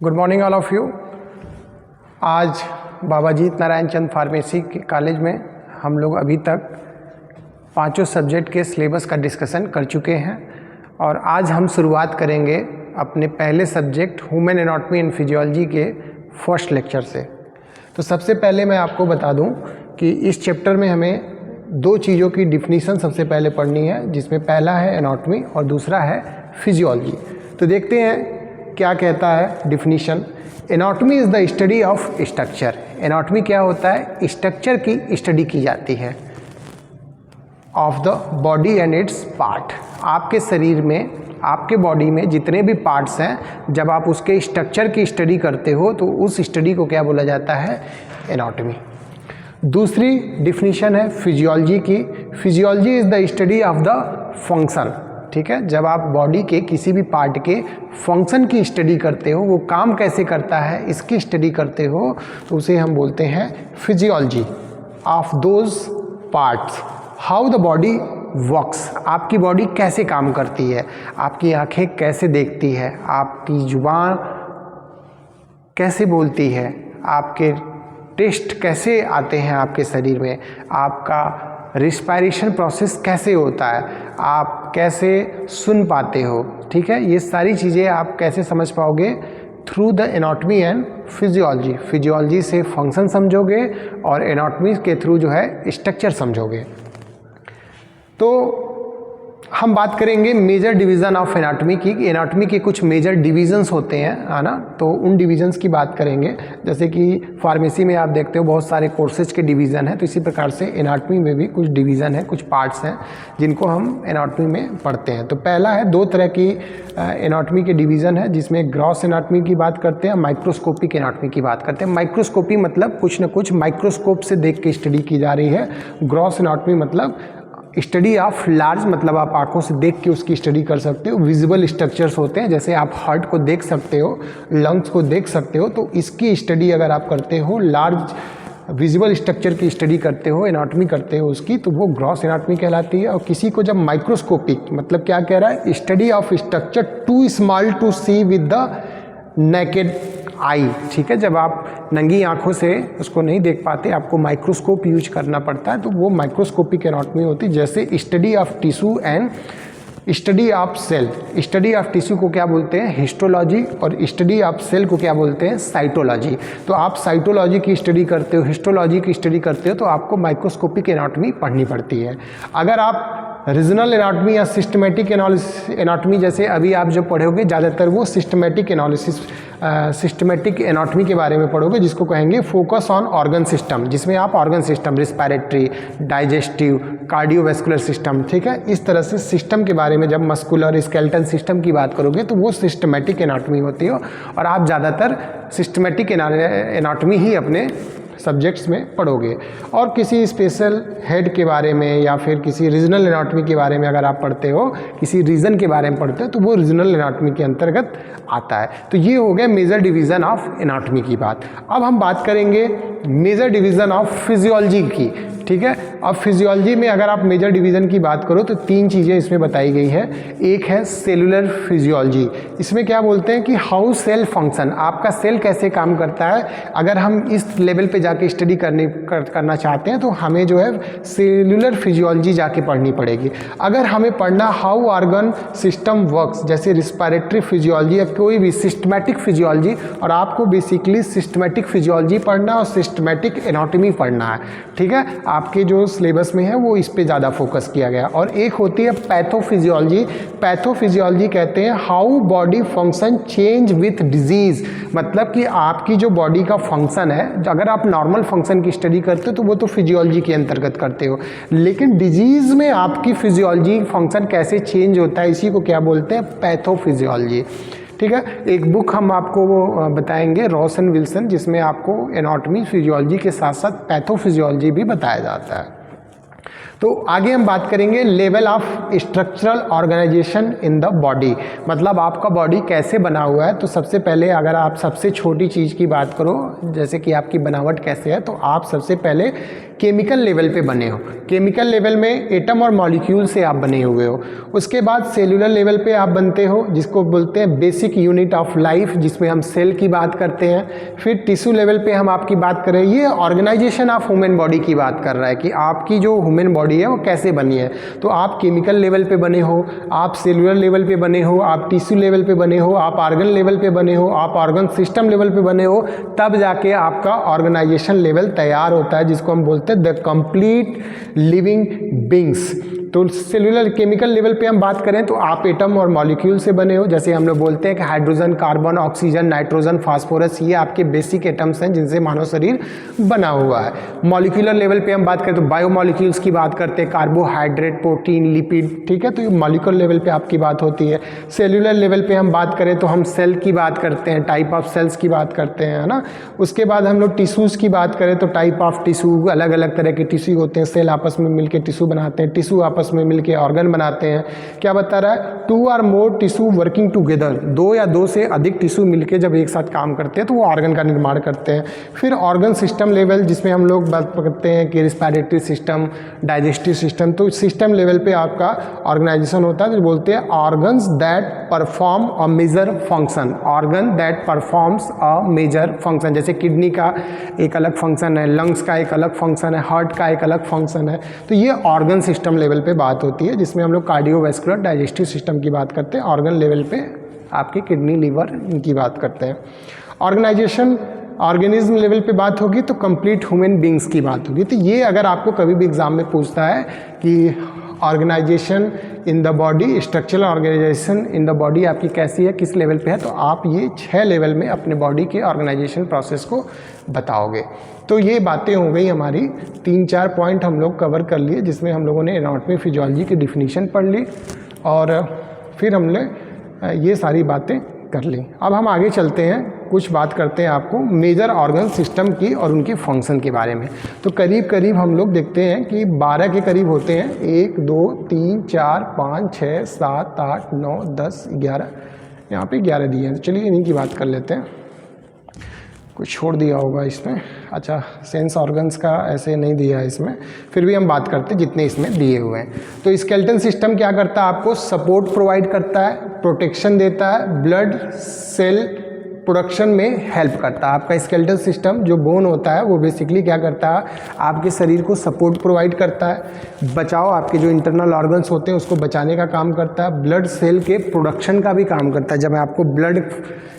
Good morning all of you. आज बाबा जीत नारायण चंद pharmacy के college में हम लोग अभी तक पांचों सब्जेक्ट के सिलेबस का डिस्कशन कर चुके हैं और आज हम शुरुआत करेंगे अपने पहले subject human anatomy and physiology के फर्स्ट लेक्चर से। तो सबसे पहले मैं आपको बता दूं कि इस चैप्टर में हमें दो चीज़ों की डिफिनीशन सबसे पहले पढ़नी है, जिसमें पहला है एनाटॉमी और दूसरा है फिजियोलॉजी। तो देखते हैं क्या कहता है definition. Anatomy is the study of structure. Anatomy क्या होता है? स्ट्रक्चर की स्टडी की जाती है of the body and it's part. आपके शरीर में, आपके बॉडी में जितने भी पार्ट्स हैं, जब आप उसके स्ट्रक्चर की स्टडी करते हो तो उस स्टडी को क्या बोला जाता है? एनाटॉमी। दूसरी डिफिनीशन है फिजियोलॉजी की। Physiology is the study of the function. ठीक है, जब आप बॉडी के किसी भी पार्ट के फंक्शन की स्टडी करते हो, वो काम कैसे करता है इसकी स्टडी करते हो, तो उसे हम बोलते हैं physiology of those parts. How the body works. आपकी बॉडी कैसे काम करती है, आपकी आंखें कैसे देखती है, आपकी जुबान कैसे बोलती है, आपके टेस्ट कैसे आते हैं आपके शरीर में, आपका रिस्पायरेशन प्रोसेस कैसे होता है, आप कैसे सुन पाते हो। ठीक है, ये सारी चीज़ें आप कैसे समझ पाओगे? Through the anatomy and physiology. Physiology से फंक्शन समझोगे और एनाटॉमी के थ्रू जो है स्ट्रक्चर समझोगे। तो हम बात करेंगे मेजर डिवीज़न ऑफ एनाटॉमी की। एनाटॉमी के कुछ मेजर डिवीजन्स होते हैं, है ना, तो उन डिवीजन्स की बात करेंगे। जैसे कि फार्मेसी में आप देखते हो बहुत सारे कोर्सेज के डिवीज़न हैं, तो इसी प्रकार से एनाटॉमी में भी कुछ डिवीज़न है, कुछ पार्ट्स हैं जिनको हम एनाटॉमी में पढ़ते हैं। तो पहला है, दो तरह की एनाटॉमी के डिवीज़न है, जिसमें ग्रॉस एनाटॉमी की बात करते हैं, माइक्रोस्कोपिक एनाटॉमी की बात करते हैं। माइक्रोस्कोपी मतलब कुछ न कुछ माइक्रोस्कोप से देख के स्टडी की जा रही है। ग्रॉस एनाटॉमी मतलब स्टडी ऑफ लार्ज, मतलब आप आंखों से देख के उसकी स्टडी कर सकते हो। विजिबल स्ट्रक्चर्स होते हैं, जैसे आप हार्ट को देख सकते हो, लंग्स को देख सकते हो, तो इसकी स्टडी अगर आप करते हो, लार्ज विजिबल स्ट्रक्चर की स्टडी करते हो, एनाटॉमी करते हो उसकी, तो वो ग्रॉस एनाटॉमी कहलाती है। और किसी को जब माइक्रोस्कोपिक, मतलब क्या कह रहा है? Study of structure too small to see with the naked eye. ठीक है, जब आप नंगी आंखों से उसको नहीं देख पाते, आपको माइक्रोस्कोप यूज करना पड़ता है, तो वो माइक्रोस्कोपिक एनाटॉमी होती है। जैसे study of tissue and study of cell. Study of tissue को क्या बोलते हैं? हिस्टोलॉजी, और स्टडी ऑफ सेल को क्या बोलते हैं? साइटोलॉजी। तो आप साइटोलॉजी की स्टडी करते हो, हिस्टोलॉजी की स्टडी करते हो, तो आपको माइक्रोस्कोपिक एनाटॉमी पढ़नी पड़ती है। अगर आप रीजनल एनाटॉमी या सिस्टमेटिक एनाटॉमी, जैसे अभी आप जो पढ़ोगे ज़्यादातर वो सिस्टमेटिक एनालिसिस, सिस्टमेटिक एनाटॉमी के बारे में पढ़ोगे, जिसको कहेंगे फोकस ऑन ऑर्गन सिस्टम, जिसमें आप organ system, respiratory, digestive, cardiovascular system, ठीक है, इस तरह से सिस्टम के बारे में, जब मस्कुलर स्केलेटल सिस्टम की बात करोगे तो वो सिस्टमेटिक एनाटॉमी होती है। और आप ज़्यादातर सिस्टमेटिक एनाटॉमी ही अपने सब्जेक्ट्स में पढ़ोगे। और किसी स्पेशल हेड के बारे में या फिर किसी रीजनल एनाटॉमी के बारे में अगर आप पढ़ते हो, किसी रीजन के बारे में पढ़ते हो, तो वो रीजनल एनाटॉमी के अंतर्गत आता है। तो ये हो गया मेजर डिवीज़न ऑफ एनाटॉमी की बात। अब हम बात करेंगे मेजर डिवीज़न ऑफ फिजियोलॉजी की। ठीक है, अब फिजियोलॉजी में अगर आप मेजर डिवीज़न की बात करो तो तीन चीज़ें इसमें बताई गई है। एक है सेलुलर फिजियोलॉजी। इसमें क्या बोलते हैं कि हाउ सेल फंक्शन, आपका सेल कैसे काम करता है। अगर हम इस लेवल पे जाके स्टडी करना चाहते हैं तो हमें जो है सेलुलर फिजियोलॉजी जाके पढ़नी पड़ेगी। अगर हमें पढ़ना हाउ ऑर्गन सिस्टम वर्क्स, जैसे रिस्पायरेटरी फिजियोलॉजी या कोई भी सिस्टमेटिक फिजियोलॉजी, और आपको बेसिकली सिस्टमेटिक फिजियोलॉजी पढ़ना और सिस्टमेटिक एनाटॉमी पढ़ना है। ठीक है, आपके जो सिलेबस में है वो इस पे ज़्यादा फोकस किया गया। और एक होती है पैथोफिजियोलॉजी। पैथोफिजियोलॉजी कहते हैं how body function change with disease, मतलब कि आपकी जो बॉडी का फंक्शन है, अगर आप नॉर्मल फंक्शन की स्टडी करते हो तो वो तो फिजियोलॉजी के अंतर्गत करते हो, लेकिन डिजीज़ में आपकी फिजियोलॉजी फंक्शन कैसे चेंज होता है, इसी को क्या बोलते हैं? पैथोफिजियोलॉजी। ठीक है, एक बुक हम आपको वो बताएंगे, रॉस एंड विल्सन, जिसमें आपको एनाटॉमी फिजियोलॉजी के साथ साथ पैथोफिजियोलॉजी भी बताया जाता है। तो आगे हम बात करेंगे level of structural organisation in the body, मतलब आपका बॉडी कैसे बना हुआ है। तो सबसे पहले अगर आप सबसे छोटी चीज़ की बात करो, जैसे कि आपकी बनावट कैसे है, तो आप सबसे पहले केमिकल लेवल पे बने हो। केमिकल लेवल में एटम और मॉलिक्यूल से आप बने हुए हो। उसके बाद सेलुलर लेवल पे आप बनते हो, जिसको बोलते हैं बेसिक यूनिट ऑफ लाइफ, जिसमें हम सेल की बात करते हैं। फिर टिश्यू लेवल पे हम आपकी बात करें, ये ऑर्गेनाइजेशन ऑफ ह्यूमन बॉडी की बात कर रहा है कि आपकी जो ह्यूमन बॉडी है वो कैसे बनी है। तो आप केमिकल लेवल पे बने हो, आप सेलुलर लेवल पे बने हो, आप टिश्यू लेवल पे बने हो, आप ऑर्गन लेवल पे बने हो, आप ऑर्गन सिस्टम लेवल पे बने हो, तब जाके आपका ऑर्गेनाइजेशन लेवल तैयार होता है, जिसको हम बोलते हैं द कंप्लीट लिविंग बींग्स। तो सेलुलर केमिकल लेवल पे हम बात करें तो आप एटम और मॉलिक्यूल से बने हो, जैसे हम लोग बोलते हैं कि hydrogen, carbon, oxygen, nitrogen, phosphorus, ये आपके बेसिक एटम्स हैं जिनसे मानव शरीर बना हुआ है। मॉलिक्यूलर लेवल पे हम बात करें तो बायोमॉलिक्यूल्स की बात करते हैं, कार्बोहाइड्रेट, प्रोटीन, लिपिड, ठीक है। तो ये मॉलिक्यूलर लेवल पे आपकी बात होती है। सेलुलर लेवल पे हम बात करें तो हम सेल की बात करते हैं, टाइप ऑफ सेल्स की बात करते हैं, है ना। उसके बाद हम लोग टिश्यूज़ की बात करें तो टाइप ऑफ टिश्यू, अलग अलग तरह के टिश्यू होते हैं। सेल आपस में मिलकर टिश्यू बनाते हैं, टिश्यू आपस में मिलके ऑर्गन बनाते हैं। क्या बता रहा है, 2 और मोर टिश्यू वर्किंग टुगेदर, 2 या 2 से अधिक टिश्यू मिलके जब एक साथ काम करते हैं तो वो ऑर्गन का निर्माण करते हैं। फिर ऑर्गन सिस्टम लेवल, जिसमें हम लोग बात करते हैं कि रिस्पिरेटरी सिस्टम, डाइजेस्टिव सिस्टम। तो सिस्टम लेवल पे आपका ऑर्गेनाइजेशन होता है, जो बोलते हैं organs that perform a major function, organ that performs a major function. जैसे किडनी का एक अलग फंक्शन है, लंग्स का एक अलग फंक्शन है, हार्ट का एक अलग फंक्शन है। तो ये ऑर्गन सिस्टम लेवल पे बात होती है, जिसमें हम लोग कार्डियोवैस्कुलर, डाइजेस्टिव सिस्टम की बात करते हैं। ऑर्गन लेवल पे आपकी किडनी, लीवर, इनकी बात करते हैं। ऑर्गेनाइजेशन ऑर्गेनिज्म लेवल पे बात होगी तो कंप्लीट ह्यूमन बींग्स की बात होगी। तो ये अगर आपको कभी भी एग्जाम में पूछता है कि organisation in the body, structural organisation in the body आपकी कैसी है, किस लेवल पे है, तो आप ये 6 लेवल में अपने बॉडी के ऑर्गेनाइजेशन प्रोसेस को बताओगे। तो ये बातें हो गई हमारी, 3-4 पॉइंट हम लोग कवर कर लिए, जिसमें हम लोगों ने एनाटॉमी, फिजियोलॉजी की डिफिनीशन पढ़ ली और फिर हमने ये सारी बातें कर ली। अब हम आगे चलते हैं, कुछ बात करते हैं आपको मेजर ऑर्गन सिस्टम की और उनके फंक्शन के बारे में। तो करीब करीब हम लोग देखते हैं कि 12 के करीब होते हैं। 1 2 3 4 5 6 7 8 9 10 11, यहाँ पे 11 दिए हैं। चलिए इन्हीं की बात कर लेते हैं, कुछ छोड़ दिया होगा इसमें। अच्छा, सेंस ऑर्गन्स का ऐसे नहीं दिया है इसमें, फिर भी हम बात करते हैं जितने इसमें दिए हुए हैं। तो स्केलेटन सिस्टम क्या करता है, आपको सपोर्ट प्रोवाइड करता है, प्रोटेक्शन देता है, ब्लड सेल प्रोडक्शन में हेल्प करता है। आपका स्केलेटल सिस्टम जो बोन होता है वो बेसिकली क्या करता है, आपके शरीर को सपोर्ट प्रोवाइड करता है, बचाव, आपके जो इंटरनल ऑर्गन्स होते हैं उसको बचाने का काम करता है, ब्लड सेल के प्रोडक्शन का भी काम करता है। जब मैं आपको ब्लड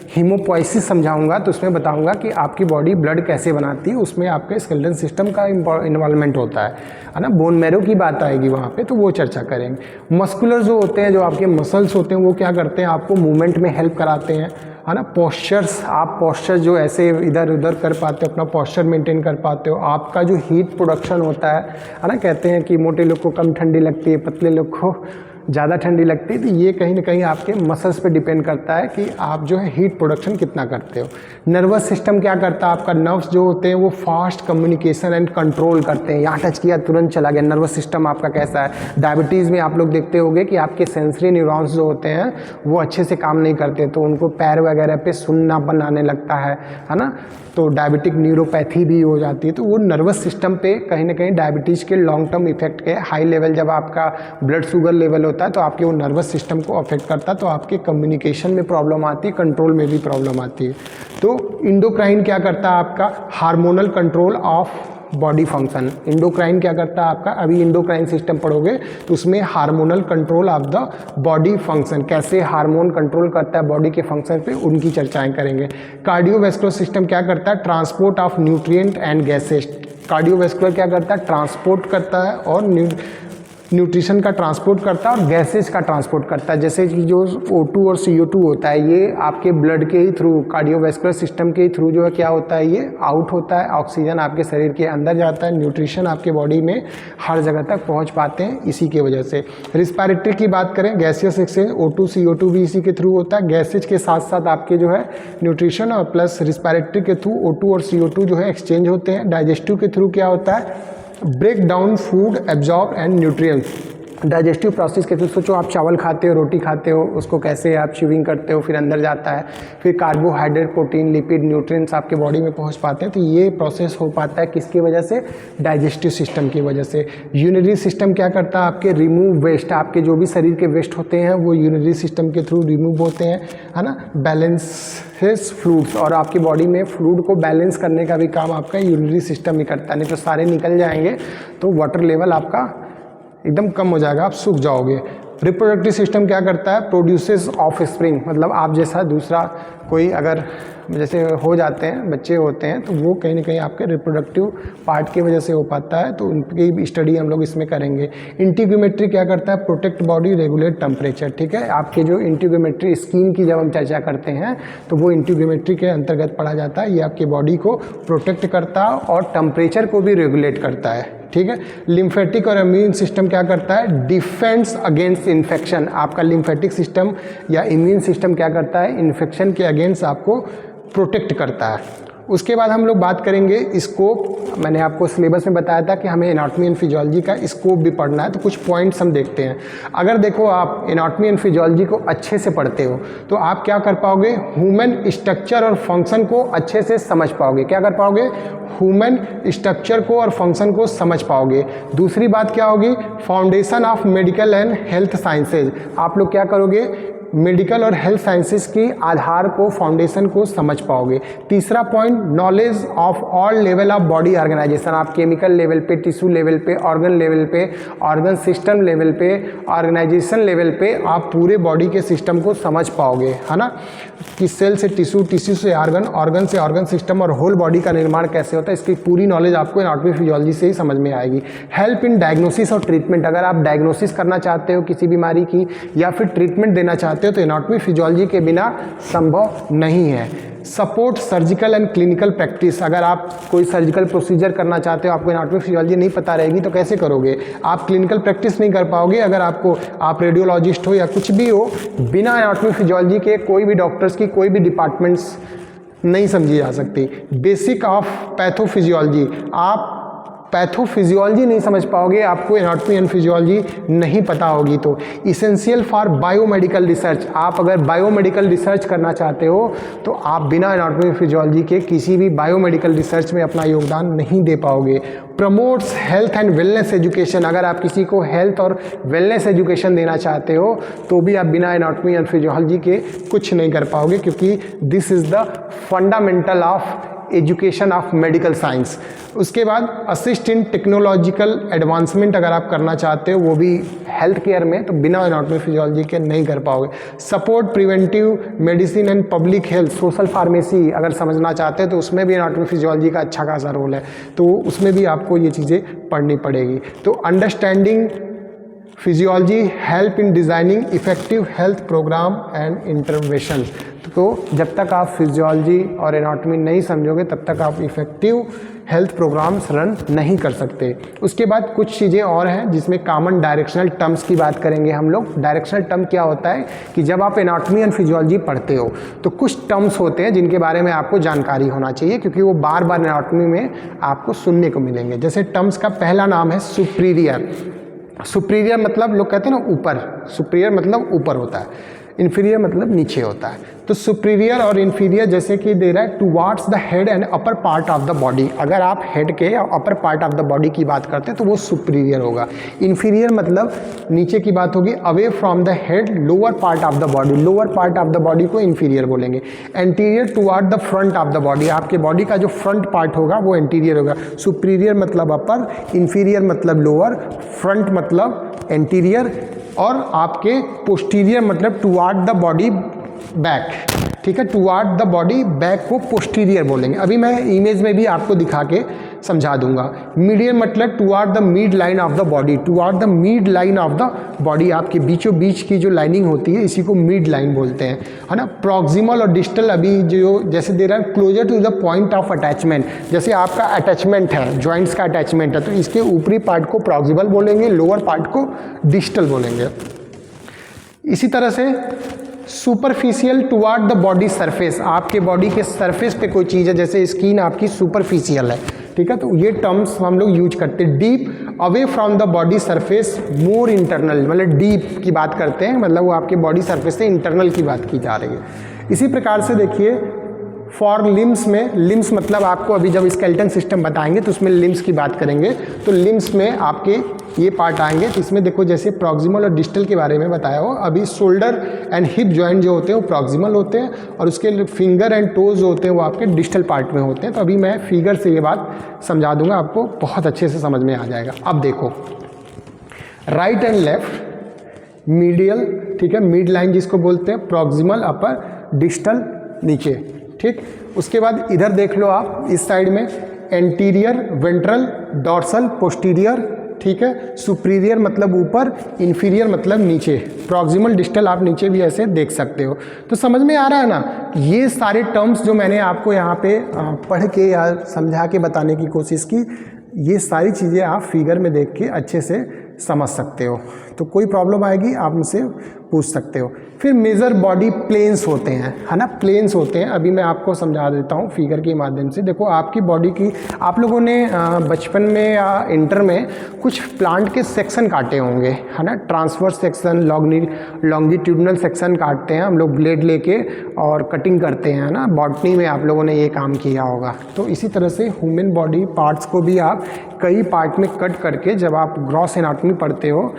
हीमोपोइसिस समझाऊंगा तो उसमें बताऊंगा कि आपकी बॉडी ब्लड कैसे बनाती है, उसमें आपके स्केलेटन सिस्टम का इन्वॉल्वमेंट होता है ना। बोन मैरो की बात आएगी वहाँ पे, तो वो चर्चा करेंगे। मस्कुलर जो होते हैं, जो आपके मसल्स होते हैं, वो क्या करते हैं, आपको मूवमेंट में हेल्प कराते हैं, है ना। पोस्चर्स, आप पोस्चर जो ऐसे इधर उधर कर पाते हो, अपना पोस्चर मेंटेन कर पाते हो। आपका जो हीट प्रोडक्शन होता है ना, कहते हैं कि मोटे लोग को कम ठंडी लगती है, पतले लोग को ज़्यादा ठंडी लगती है। तो ये कहीं ना कहीं आपके मसल्स पे डिपेंड करता है कि आप जो है हीट प्रोडक्शन कितना करते हो। नर्वस सिस्टम क्या करता है, आपका नर्व्स जो होते हैं वो फास्ट कम्युनिकेशन एंड कंट्रोल करते हैं। यहाँ टच किया तुरंत चला गया। नर्वस सिस्टम आपका कैसा है, डायबिटीज़ में आप लोग देखते होंगे कि आपके सेंसरी न्यूरॉन्स जो होते हैं वो अच्छे से काम नहीं करते, तो उनको पैर वगैरह पे सुन्नापन आने लगता है ना। तो डायबिटिक न्यूरोपैथी भी हो जाती है। तो वो नर्वस सिस्टम पे कहीं ना कहीं डायबिटीज़ के लॉन्ग टर्म इफेक्ट के हाई लेवल, जब आपका ब्लड शुगर लेवल होता है तो आपके वो नर्वस सिस्टम को अफेक्ट करता है, तो आपके कम्युनिकेशन में प्रॉब्लम आती है, कंट्रोल में भी प्रॉब्लम आती है। तो इंडोक्राइन क्या करता है, आपका hormonal control of body function. Endocrine क्या करता है आपका, अभी इंडोक्राइन सिस्टम पढ़ोगे तो उसमें hormonal control of the body function, कैसे हार्मोन कंट्रोल करता है बॉडी के फंक्शन पे, उनकी चर्चाएं करेंगे। कार्डियोवैस्कुलर सिस्टम क्या करता है, transport of nutrient and gases. Cardiovascular क्या करता है, ट्रांसपोर्ट करता है और न्यूट्रिशन का ट्रांसपोर्ट करता है और गैसेज का ट्रांसपोर्ट करता है। जैसे कि जो O2 और CO2 होता है, ये आपके ब्लड के ही थ्रू, कार्डियोवैस्कुलर सिस्टम के ही थ्रू जो है क्या होता है, ये आउट होता है। ऑक्सीजन आपके शरीर के अंदर जाता है, न्यूट्रिशन आपके बॉडी में हर जगह तक पहुंच पाते हैं इसी की वजह से। रिस्पिरेटरी की बात करें, गैसियस एक्सचेंज O2 CO2 भी इसी के थ्रू होता है। गैसेज के साथ साथ आपके जो है न्यूट्रिशन और प्लस रिस्पिरेटरी के थ्रू O2 और CO2 जो है एक्सचेंज होते हैं। डाइजेस्टिव के थ्रू क्या होता है, break down food, absorb and nutrients. Digestive process के थ्रू सोचो आप चावल खाते हो, रोटी खाते हो, उसको कैसे आप च्यूइंग करते हो, फिर अंदर जाता है, फिर कार्बोहाइड्रेट, प्रोटीन, लिपिड, न्यूट्रिएंट्स आपके बॉडी में पहुंच पाते हैं। तो ये प्रोसेस हो पाता है किसकी वजह से? डाइजेस्टिव सिस्टम की वजह से। यूरिनरी सिस्टम क्या करता है? आपके रिमूव वेस्ट, आपके जो भी शरीर के वेस्ट होते हैं वो यूरिनरी सिस्टम के थ्रू रिमूव होते हैं, है ना। बैलेंसेस फ्लूइड्स, और आपकी बॉडी में फ्लूइड को बैलेंस करने का भी काम आपका यूरिनरी सिस्टम ही करता है। नहीं तो सारे निकल जाएंगे तो वाटर लेवल आपका एकदम कम हो जाएगा, आप सूख जाओगे। रिप्रोडक्टिव सिस्टम क्या करता है? प्रोड्यूसेस ऑफ स्प्रिंग, मतलब आप जैसा दूसरा कोई अगर जैसे हो जाते हैं, बच्चे होते हैं, तो वो कहीं ना कहीं आपके रिप्रोडक्टिव पार्ट की वजह से हो पाता है, तो उनकी स्टडी हम लोग इसमें करेंगे। इंटीग्यूमेट्री क्या करता है? प्रोटेक्ट बॉडी, रेगुलेट टेम्परेचर, ठीक है। आपके जो इंटीग्यूमेट्री स्किन की जब हम चर्चा करते हैं तो वो इंटीग्यूमेट्री के अंतर्गत पढ़ा जाता है। ये आपकी बॉडी को प्रोटेक्ट करता है और टेम्परेचर को भी रेगुलेट करता है, ठीक है। लिम्फेटिक और इम्यून सिस्टम क्या करता है? Defence against infection. आपका लिम्फेटिक सिस्टम या इम्यून सिस्टम क्या करता है? इन्फेक्शन के अगेंस्ट आपको प्रोटेक्ट करता है। उसके बाद हम लोग बात करेंगे स्कोप। मैंने आपको सिलेबस में बताया था कि हमें एनाटॉमी एंड फिजियोलॉजी का स्कोप भी पढ़ना है, तो कुछ पॉइंट्स हम देखते हैं। अगर देखो आप एनाटॉमी एंड फिजियोलॉजी को अच्छे से पढ़ते हो तो आप क्या कर पाओगे? ह्यूमन स्ट्रक्चर और फंक्शन को अच्छे से समझ पाओगे। क्या कर पाओगे? ह्यूमन स्ट्रक्चर को और फंक्शन को समझ पाओगे। दूसरी बात क्या होगी? Foundation of medical and health sciences. आप लोग क्या करोगे? मेडिकल और हेल्थ साइंसेज की आधार को, फाउंडेशन को समझ पाओगे। तीसरा point, knowledge of all level of body organisation. आप केमिकल लेवल पे, टिश्यू लेवल पे, ऑर्गन लेवल पे, ऑर्गन सिस्टम लेवल पे, ऑर्गेनाइजेशन लेवल पे आप पूरे बॉडी के सिस्टम को समझ पाओगे, है ना। कि सेल से टिश्यू, टिश्यू से ऑर्गन, ऑर्गन से ऑर्गन सिस्टम और होल बॉडी का निर्माण कैसे होता है, इसकी पूरी नॉलेज आपको एनाटॉमी फिजियोलॉजी से ही समझ में आएगी। हेल्प इन डायग्नोसिस और ट्रीटमेंट। अगर आप डायग्नोसिस करना चाहते हो किसी बीमारी की या फिर ट्रीटमेंट देना चाहते हो तो एनाटॉमी फिजियोलॉजी के बिना संभव नहीं है। Support surgical and clinical practice. अगर आप कोई सर्जिकल प्रोसीजर करना चाहते हो, आपको एनाटॉमी फिजियोलॉजी नहीं पता रहेगी तो कैसे करोगे? आप क्लिनिकल प्रैक्टिस नहीं कर पाओगे। अगर आप रेडियोलॉजिस्ट हो या कुछ भी हो, बिना एनाटॉमी फिजियोलॉजी के कोई भी डॉक्टर्स की कोई भी डिपार्टमेंट्स नहीं समझी जा सकती। बेसिक ऑफ पैथोफिजियोलॉजी, आप पैथोफिजियोलॉजी नहीं समझ पाओगे, आपको एनाटॉमी एंड फिजियोलॉजी नहीं पता होगी। तो इसेंशियल फॉर बायोमेडिकल रिसर्च। आप अगर बायोमेडिकल रिसर्च करना चाहते हो तो आप बिना एनाटॉमी फिजियोलॉजी के किसी भी बायोमेडिकल रिसर्च में अपना योगदान नहीं दे पाओगे। Promotes health and wellness education. अगर आप किसी को हेल्थ और वेलनेस एजुकेशन देना चाहते हो तो भी आप बिना एनाटॉमी एंड फिजियोलॉजी के कुछ नहीं कर पाओगे, क्योंकि this is the fundamental of education of medical science. उसके बाद असिस्ट इन टेक्नोलॉजिकल एडवांसमेंट अगर आप करना चाहते हो, वो भी हेल्थ केयर में, तो बिना एनाटॉमी फिजियोलॉजी के नहीं कर पाओगे। Support preventive medicine and public health. Social pharmacy अगर समझना चाहते हो तो उसमें भी एनाटॉमी फिजियोलॉजी का अच्छा खासा रोल है, तो उसमें भी आपको ये चीज़ें पढ़नी पड़ेगी। तो understanding physiology help in designing effective health programme and intervention. तो जब तक आप फिजियोलॉजी और एनाटॉमी नहीं समझोगे तब तक आप इफेक्टिव हेल्थ प्रोग्राम्स रन नहीं कर सकते। उसके बाद कुछ चीज़ें और हैं जिसमें कॉमन डायरेक्शनल टर्म्स की बात करेंगे हम लोग। डायरेक्शनल टर्म क्या होता है कि जब आप एनाटॉमी एंड फिजियोलॉजी पढ़ते हो तो कुछ टर्म्स होते हैं जिनके बारे में आपको जानकारी होना चाहिए, क्योंकि वो बार बार एनाटॉमी में आपको सुनने को मिलेंगे। जैसे टर्म्स का पहला नाम है सुपीरियर। सुपीरियर मतलब लोग कहते हैं ना ऊपर, सुपीरियर मतलब ऊपर होता है, इन्फीरियर मतलब नीचे होता है। तो सुपीरियर और इन्फीरियर जैसे कि दे रहा है towards the head and upper part of the body. अगर आप हेड के या upper part of the body की बात करते हैं तो वो सुपीरियर होगा। इन्फीरियर मतलब नीचे की बात होगी, away from the head lower part of the body. Lower part of the body को इन्फीरियर बोलेंगे। Anterior toward the front of the body. आपके बॉडी का जो फ्रंट पार्ट होगा वो एंटीरियर होगा। सुपीरियर मतलब अपर, इन्फीरियर मतलब लोअर, फ्रंट मतलब एंटीरियर, और आपके पोस्टीरियर मतलब टुवार्ड द बॉडी बैक, ठीक है। टुवार्ड द बॉडी बैक को पोस्टीरियर बोलेंगे। अभी मैं इमेज में भी आपको दिखा के समझा दूंगा। मीडियन मतलब toward the mid line of the body. Toward the mid line of the body, आपके बीचों बीच की जो लाइनिंग होती है इसी को मिड लाइन बोलते हैं, है ना। प्रॉक्सिमल और डिस्टल अभी जो जैसे दे रहा है closer to the point of attachment. जैसे आपका अटैचमेंट है, जॉइंट्स का अटैचमेंट है, तो इसके ऊपरी पार्ट को प्रॉक्सिमल बोलेंगे, लोअर पार्ट को डिस्टल बोलेंगे। इसी तरह से superficial toward the body surface. आपके बॉडी के सरफेस पे कोई चीज़ है, जैसे स्किन आपकी सुपरफिशियल है, ठीक है। तो ये टर्म्स हम लोग यूज करते हैं। Deep away from the body surface more internal, मतलब डीप की बात करते हैं, मतलब वो आपके बॉडी सरफेस से इंटरनल की बात की जा रही है। इसी प्रकार से देखिए फॉर लिम्स में, लिम्स मतलब आपको अभी जब स्केलेटन सिस्टम बताएंगे तो उसमें लिम्स की बात करेंगे, तो लिम्स में आपके ये पार्ट आएंगे। तो इसमें देखो जैसे प्रॉक्सिमल और डिस्टल के बारे में बताया हो, अभी शोल्डर एंड हिप जॉइंट जो होते हैं वो प्रॉक्सिमल होते हैं और उसके फिंगर एंड टोज जो होते हैं वो आपके डिस्टल पार्ट में होते हैं। तो अभी मैं फिगर से ये बात समझा दूंगा, आपको बहुत अच्छे से समझ में आ जाएगा। अब देखो राइट एंड लेफ्ट, मीडियल, ठीक है, मिड लाइन जिसको बोलते हैं, प्रॉक्सिमल अपर, डिस्टल नीचे, ठीक। उसके बाद इधर देख लो आप इस साइड में एंटीरियर, वेंट्रल, डॉर्सल, पोस्टीरियर, ठीक है, सुपीरियर मतलब ऊपर, इन्फीरियर मतलब नीचे, प्रॉक्सिमल, डिस्टल आप नीचे भी ऐसे देख सकते हो। तो समझ में आ रहा है ना, ये सारे टर्म्स जो मैंने आपको यहाँ पे पढ़ के या समझा के बताने की कोशिश की, ये सारी चीज़ें आप फिगर में देख के अच्छे से समझ सकते हो। तो कोई प्रॉब्लम आएगी आप मुझसे पूछ सकते हो। फिर मेजर बॉडी प्लेन्स होते हैं, है ना, प्लेन्स होते हैं। अभी मैं आपको समझा देता हूँ फिगर के माध्यम से। देखो आपकी बॉडी की, आप लोगों ने बचपन में या इंटर में कुछ प्लांट के सेक्शन काटे होंगे, है ना, ट्रांसवर्स सेक्शन, लॉन्गिट्यूडनल सेक्शन काटते हैं हम लोग ब्लेड लेके और कटिंग करते हैं, ना, बॉटनी में आप लोगों ने ये काम किया होगा। तो इसी तरह से ह्यूमन बॉडी पार्ट्स को भी आप कई पार्ट में कट करके, जब आप ग्रॉस एनाटॉमी पढ़ते हो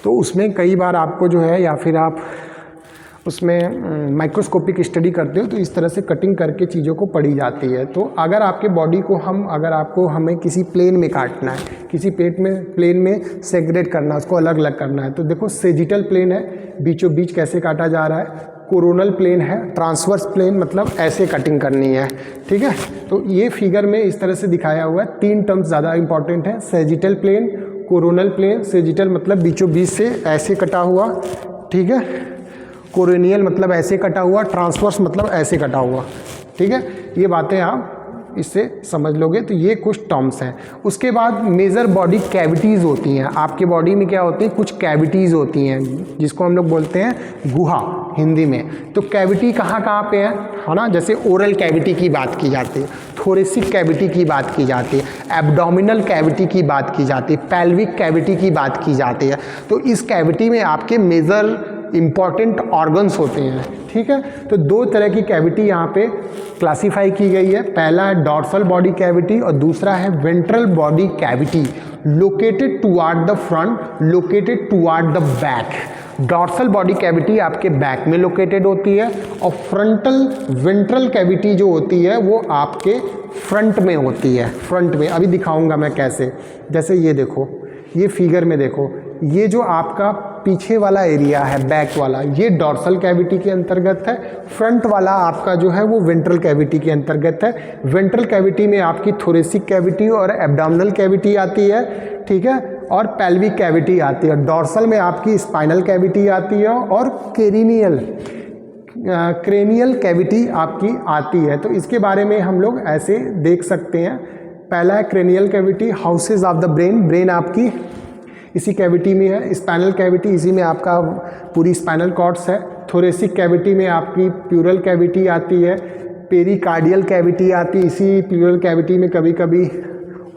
तो उसमें कई बार आपको जो है, या फिर आप उसमें माइक्रोस्कोपिक स्टडी करते हो तो इस तरह से कटिंग करके चीज़ों को पढ़ी जाती है। तो अगर आपके बॉडी को हमें किसी प्लेन में काटना है, किसी प्लेन में सेग्रेट करना है, उसको अलग अलग करना है, तो देखो सेजिटल प्लेन है, बीचों बीच कैसे काटा जा रहा है, कोरोनल प्लेन है, ट्रांसवर्स प्लेन मतलब ऐसे कटिंग करनी है, ठीक है। तो ये फिगर में इस तरह से दिखाया हुआ है। 3 टर्म्स ज़्यादा इंपॉर्टेंट है, sagittal plane, coronal plane. Sagittal मतलब बीचों बीच से ऐसे कटा हुआ, ठीक है, कोरोनियल मतलब ऐसे कटा हुआ, ट्रांसवर्स मतलब ऐसे कटा हुआ, ठीक है। ये बातें आप इससे समझ लोगे। तो ये कुछ टर्म्स हैं। उसके बाद मेजर बॉडी कैविटीज़ होती हैं। आपके बॉडी में क्या होती है, कुछ कैविटीज़ होती हैं जिसको हम लोग बोलते हैं गुहा हिंदी में। तो कैविटी कहाँ कहाँ पे है ना, जैसे ओरल कैविटी की बात की जाती है, थोरेसिक कैविटी की बात की जाती है, एब्डोमिनल कैविटी की बात की जाती है, पेल्विक कैविटी की बात की जाती है। तो इस कैविटी में आपके मेजर इम्पॉर्टेंट ऑर्गन्स होते हैं, ठीक है। तो 2 तरह की कैविटी यहाँ पे क्लासिफाई की गई है। पहला है डॉर्सल बॉडी कैविटी और दूसरा है ventral body cavity, located toward the front, located toward the back. Dorsal body cavity आपके बैक में लोकेटेड होती है और फ्रंटल वेंट्रल कैविटी जो होती है वो आपके फ्रंट में होती है, फ्रंट में। अभी दिखाऊंगा मैं कैसे। जैसे ये देखो, ये फिगर में देखो, ये जो आपका पीछे वाला एरिया है, बैक वाला, ये डॉर्सल कैविटी के अंतर्गत है। फ्रंट वाला आपका जो है वो वेंट्रल कैविटी के अंतर्गत है। वेंट्रल कैविटी में आपकी थोरेसिक कैविटी और एब्डोमिनल कैविटी आती है, ठीक है, और पेल्विक कैविटी आती है। डॉर्सल में आपकी स्पाइनल कैविटी आती है और क्रेनियल कैविटी आपकी आती है। तो इसके बारे में हम लोग ऐसे देख सकते हैं। पहला है cranial cavity, houses of the brain, brain आपकी इसी कैविटी में है। स्पाइनल कैविटी, इसी में आपका पूरी स्पाइनल कॉर्ड्स है। थोरेसिक कैविटी में आपकी प्यूरल कैविटी आती है। पेरिकार्डियल कैविटी आती है, इसी प्यूरल कैविटी में कभी कभी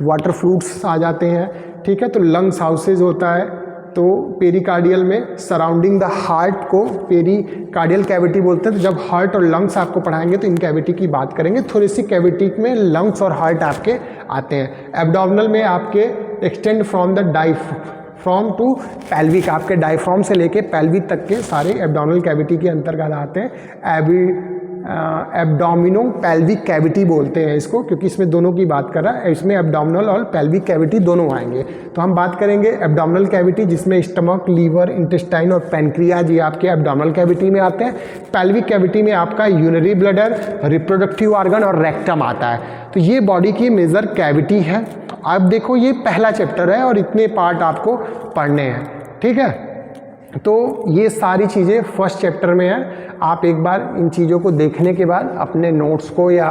वाटर फ्लूइड्स आ जाते हैं, ठीक है। तो लंग्स हाउसेज होता है। तो पेरिकार्डियल में सराउंडिंग द हार्ट को पेरिकार्डियल कैविटी बोलते हैं। तो जब हार्ट और लंग्स आपको पढ़ाएंगे तो इन कैविटी की बात करेंगे। थोरेसिक कैविटी में लंग्स और हार्ट आपके आते हैं। एब्डोमिनल में आपके extend from the diaphragm to pelvic, आपके डायफ्रॉम से लेके पेल्विक तक के सारे एब्डोमिनल कैविटी के अंतर्गत आते हैं। एब्डोमिनो पेल्विक कैविटी बोलते हैं इसको, क्योंकि इसमें दोनों की बात कर रहा है। इसमें एब्डोमिनल और पेल्विक कैविटी दोनों आएंगे। तो हम बात करेंगे एब्डोमिनल कैविटी, जिसमें स्टमक, लीवर, इंटेस्टाइन और पैनक्रियाज ये आपके एब्डोमिनल कैविटी में आते हैं। पेल्विक कैविटी में आपका यूरिनरी ब्लैडर, रिप्रोडक्टिव ऑर्गन और रेक्टम आता है। तो ये बॉडी की मेजर कैविटी है। अब देखो ये पहला चैप्टर है और इतने पार्ट आपको पढ़ने हैं, ठीक है। तो ये सारी चीज़ें फर्स्ट चैप्टर में है। आप एक बार इन चीज़ों को देखने के बाद अपने नोट्स को या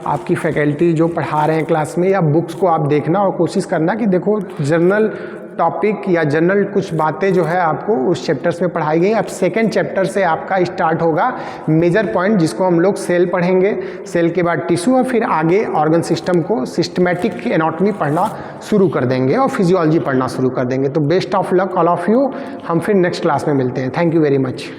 आपकी फैकल्टी जो पढ़ा रहे हैं क्लास में या बुक्स को आप देखना और कोशिश करना कि देखो जनरल टॉपिक या जनरल कुछ बातें जो है आपको उस चैप्टर्स में पढ़ाई गई। अब सेकेंड चैप्टर से आपका स्टार्ट होगा मेजर पॉइंट, जिसको हम लोग सेल पढ़ेंगे, सेल के बाद टिश्यू और फिर आगे ऑर्गन सिस्टम को सिस्टमैटिक एनाटॉमी पढ़ना शुरू कर देंगे और फिजियोलॉजी पढ़ना शुरू कर देंगे। तो best of luck all of you, हम फिर नेक्स्ट क्लास में मिलते हैं। Thank you very much.